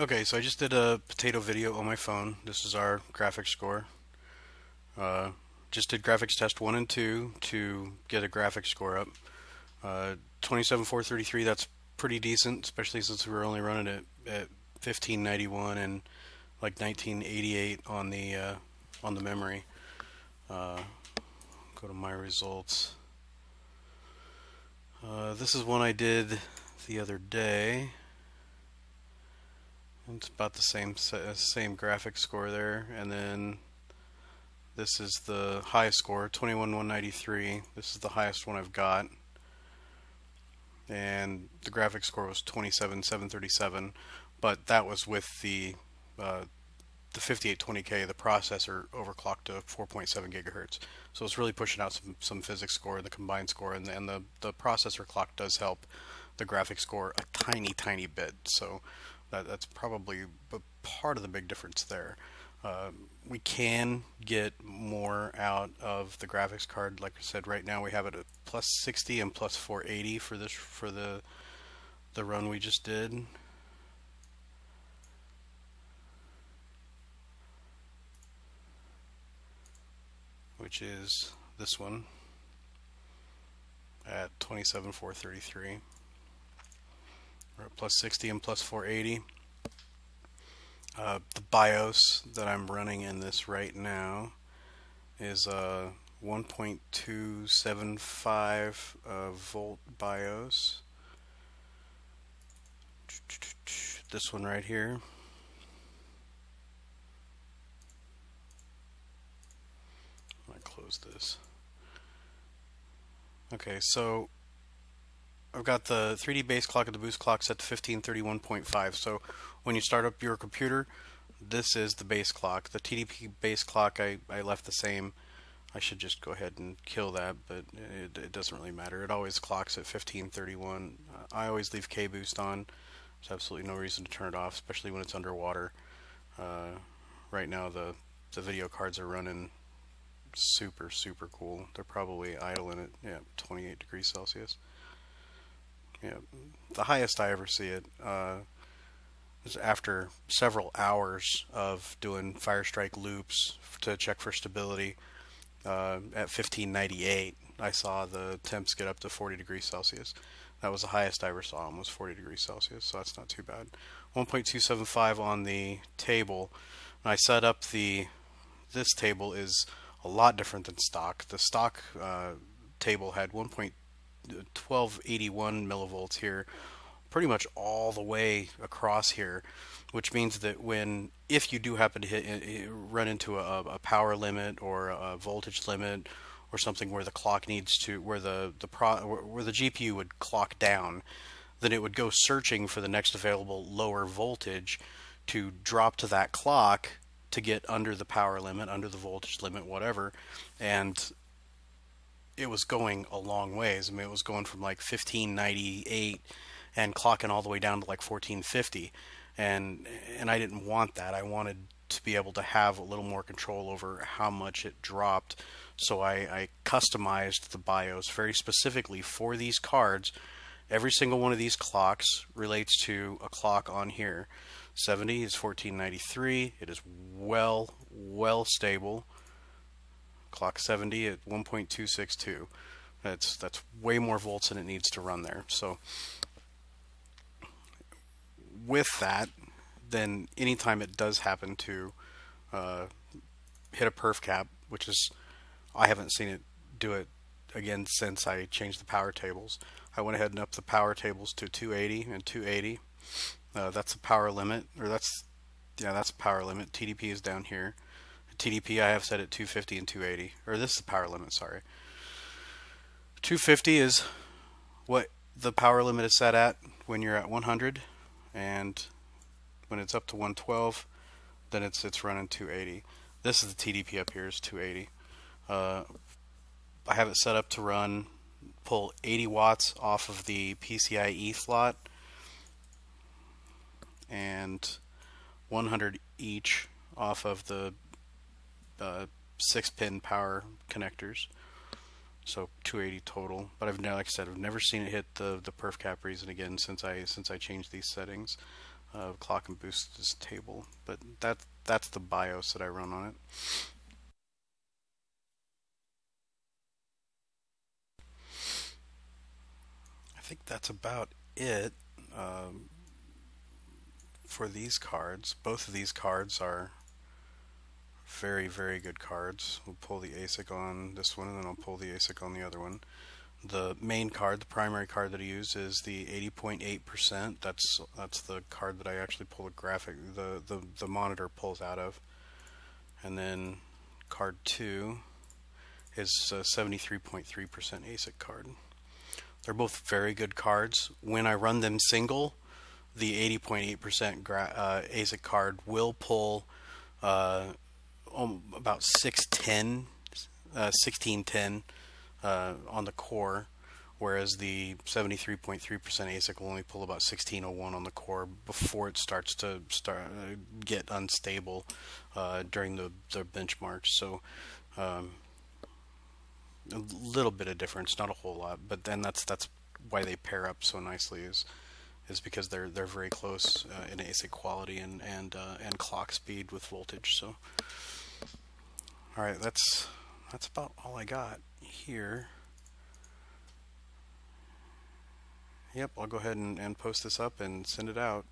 Okay, so I just did a potato video on my phone. This is our graphics score. Uh, just did graphics test 1 and 2 to get a graphics score up. 27433, that's pretty decent, especially since we were only running it at 1591 and like 1988 on the memory. Uh, Go to my results. This is one I did the other day. It's about the same graphics score there, and then this is the highest score, 21,193. This is the highest one I've got, and the graphics score was 27,737. But that was with the 5820K. The processor overclocked to 4.7 gigahertz, so it's really pushing out some physics score, the combined score, and the processor clock does help the graphics score a tiny bit. So that's probably part of the big difference there. We can get more out of the graphics card. Like I said, right now we have it at plus 60 and plus 480 for the run we just did. Which is this one at 27,433. We're at plus 60 and plus 480. The BIOS that I'm running in this right now is a 1.275 volt BIOS. This one right here. I'm going to close this. Okay, so I've got the 3D base clock and the boost clock set to 1531.5. So when you start up your computer, this is the base clock. The TDP base clock I left the same. I should just go ahead and kill that, but it doesn't really matter. It always clocks at 1531. I always leave K-boost on. There's absolutely no reason to turn it off, especially when it's underwater. Right now the video cards are running super cool. They're probably idling at 28 degrees Celsius. Yeah, the highest I ever see it is after several hours of doing Firestrike loops to check for stability. At 1598, I saw the temps get up to 40 degrees Celsius. That was the highest I ever saw them, was 40 degrees Celsius, so that's not too bad. 1.275 on the table. And I set up this table is a lot different than stock. The stock table had 1281 millivolts here, pretty much all the way across here, which means that if you do happen to run into a power limit or a voltage limit or something where the clock needs to, where the GPU would clock down, then it would go searching for the next available lower voltage to drop to that clock to get under the power limit, under the voltage limit, whatever. And it was going a long ways. I mean, it was going from like 1598 and clocking all the way down to like 1450, and I didn't want that. I wanted to be able to have a little more control over how much it dropped, so I customized the BIOS very specifically for these cards. Every single one of these clocks relates to a clock on here. 70 is 1493. It is well stable. Clock 70 at 1.262. That's way more volts than it needs to run there. So with that, then anytime it does happen to hit a perf cap, which is, I haven't seen it do it again since I changed the power tables. I went ahead and upped the power tables to 280 and 280. That's the power limit, or that's power limit. TDP is down here. TDP I have set at 250 and 280, or this is the power limit, sorry. 250 is what the power limit is set at when you're at 100, and when it's up to 112, then it's running 280. This is the TDP up here is 280. I have it set up to pull 80 watts off of the PCIe slot and 100 each off of the 6-pin power connectors, so 280 total. But like I said, I've never seen it hit the perf cap reason again since I changed these settings. clock and boost this table, but that's the BIOS that I run on it. I think that's about it for these cards. Both of these cards are very, very good cards. We'll pull the ASIC on this one, and then I'll pull the ASIC on the other one. The main card, the primary card that I use, is the 80.8%. That's the card that I actually pull the graphic, the monitor pulls out of. And then card 2 is a 73.3% ASIC card. They're both very good cards. When I run them single, the 80.8% ASIC card will pull about 1610 on the core, whereas the 73.3% ASIC will only pull about 1601 on the core before it starts to get unstable during the benchmarks. So a little bit of difference, not a whole lot, but then that's why they pair up so nicely, is because they're very close in ASIC quality and clock speed with voltage. So all right, that's about all I got here. Yep, I'll go ahead and post this up and send it out.